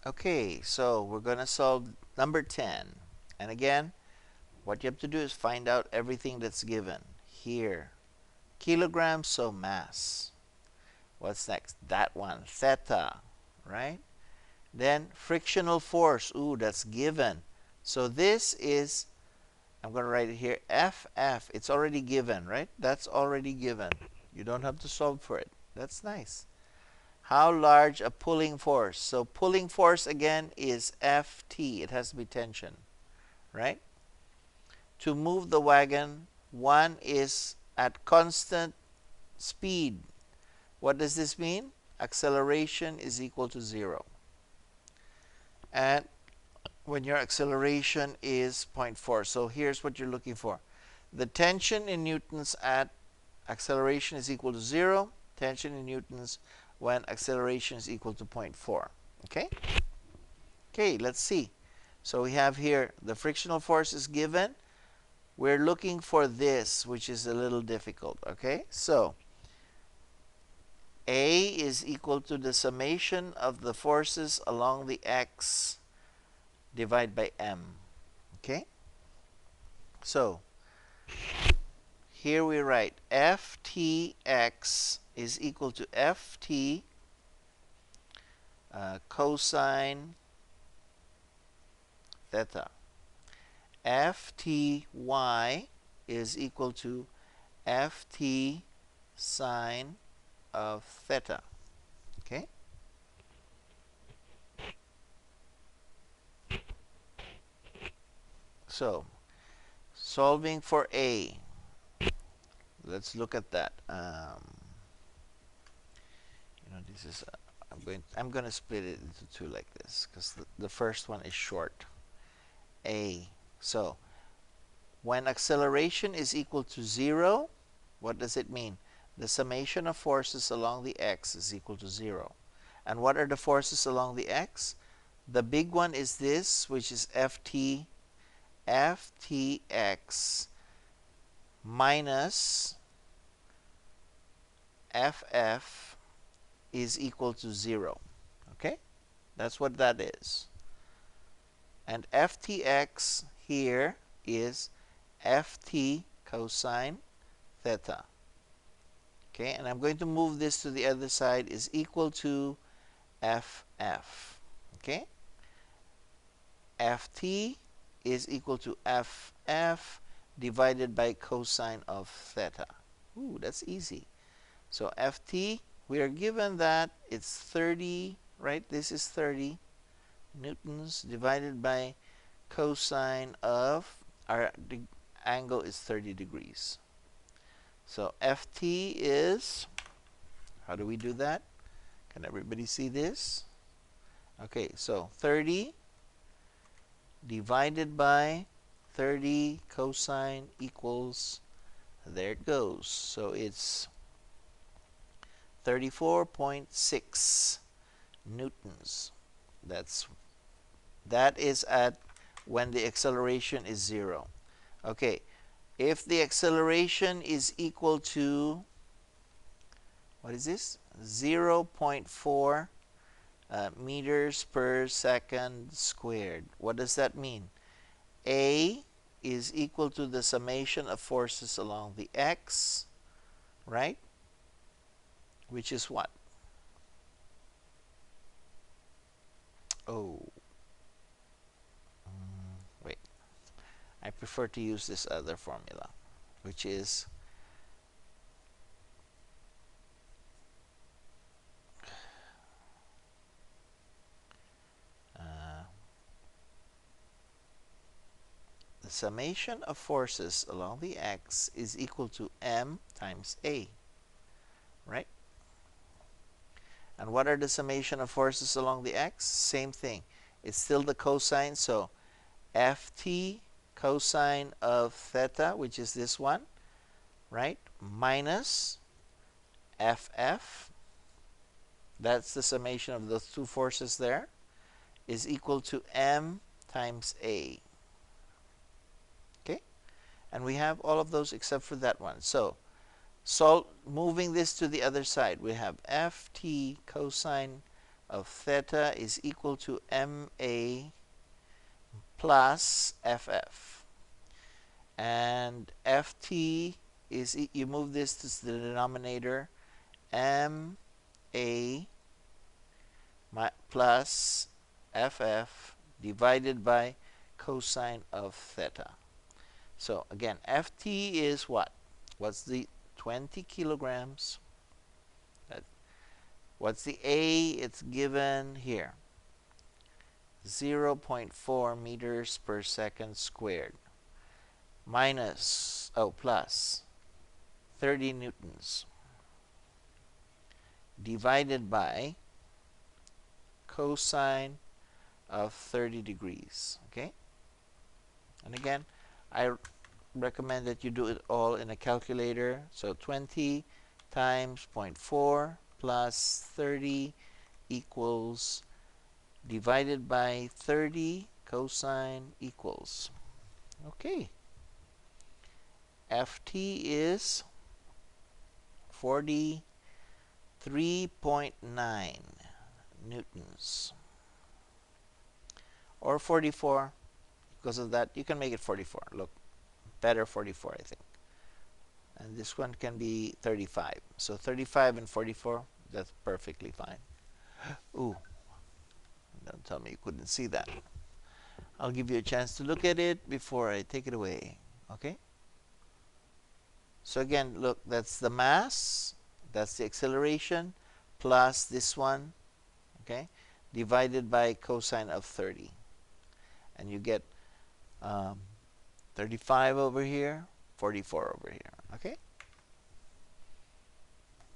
Okay, so we're going to solve number 10. And again, what you have to do is find out everything that's given. Here, kilograms, so mass. What's next? That one, theta, right? Then frictional force, ooh, that's given. So this is, I'm going to write it here, FF. It's already given, right? That's already given. You don't have to solve for it. That's nice. How large a pulling force? So pulling force again is Ft. It has to be tension, right? To move the wagon, one is at constant speed. What does this mean? Acceleration is equal to 0. And when your acceleration is zero point 0.4. So here's what you're looking for. The tension in newtons at acceleration is equal to 0. Tension in newtons when acceleration is equal to zero point 0.4. Okay? Okay, let's see. So we have here the frictional force is given. We're looking for this, which is a little difficult. Okay? So A is equal to the summation of the forces along the x divided by m. Okay? So here we write Ftx is equal to Ft cosine theta. Fty is equal to Ft sine of theta. Okay? So, solving for A. Let's look at that. This is I'm going to split it into two like this because the first one is short. A. So, when acceleration is equal to 0, what does it mean? The summation of forces along the x is equal to 0. And what are the forces along the x? The big one is this, which is Ft, Ftx minus Ff is equal to 0. Okay? That's what that is. And Ftx here is Ft cosine theta. Okay, and I'm going to move this to the other side is equal to Ff. Okay? Ft is equal to Ff divided by cosine of theta. Ooh, that's easy. So Ft, we are given that it's 30, right? This is 30 newtons divided by cosine of, our angle is 30 degrees. So Ft is, how do we do that? Can everybody see this? Okay, so 30 divided by 30 cosine equals, there it goes. So it's 34.6 newtons. That is at when the acceleration is 0. Okay, if the acceleration is equal to, what is this? 0.4 meters per second squared. What does that mean? A is equal to the summation of forces along the x, right? Which is what? Oh, wait. I prefer to use this other formula, which is the summation of forces along the x is equal to m times a, right? And what are the summation of forces along the x? Same thing. It's still the cosine, so Ft cosine of theta, which is this one, right? Minus Ff, that's the summation of those two forces there, is equal to m times a. Okay? And we have all of those except for that one. So moving this to the other side, we have Ft cosine of theta is equal to ma plus ff. And ft is, you move this to the denominator, ma plus ff divided by cosine of theta. So again, ft is what? What's the 20 kilograms? What's the a? It's given here. 0.4 meters per second squared minus, plus 30 newtons divided by cosine of 30 degrees. Okay? And again, I recommend that you do it all in a calculator. So 20 times 0.4 plus 30 equals, divided by 30, cosine equals. Okay. Ft is 43.9 newtons. Or 44. Because of that, you can make it 44. Look, better 44, I think. And this one can be 35. So 35 and 44, that's perfectly fine. Ooh, don't tell me you couldn't see that. I'll give you a chance to look at it before I take it away. Okay? So again, look, that's the mass, that's the acceleration, plus this one, okay, divided by cosine of 30. And you get 35 over here, 44 over here. Okay?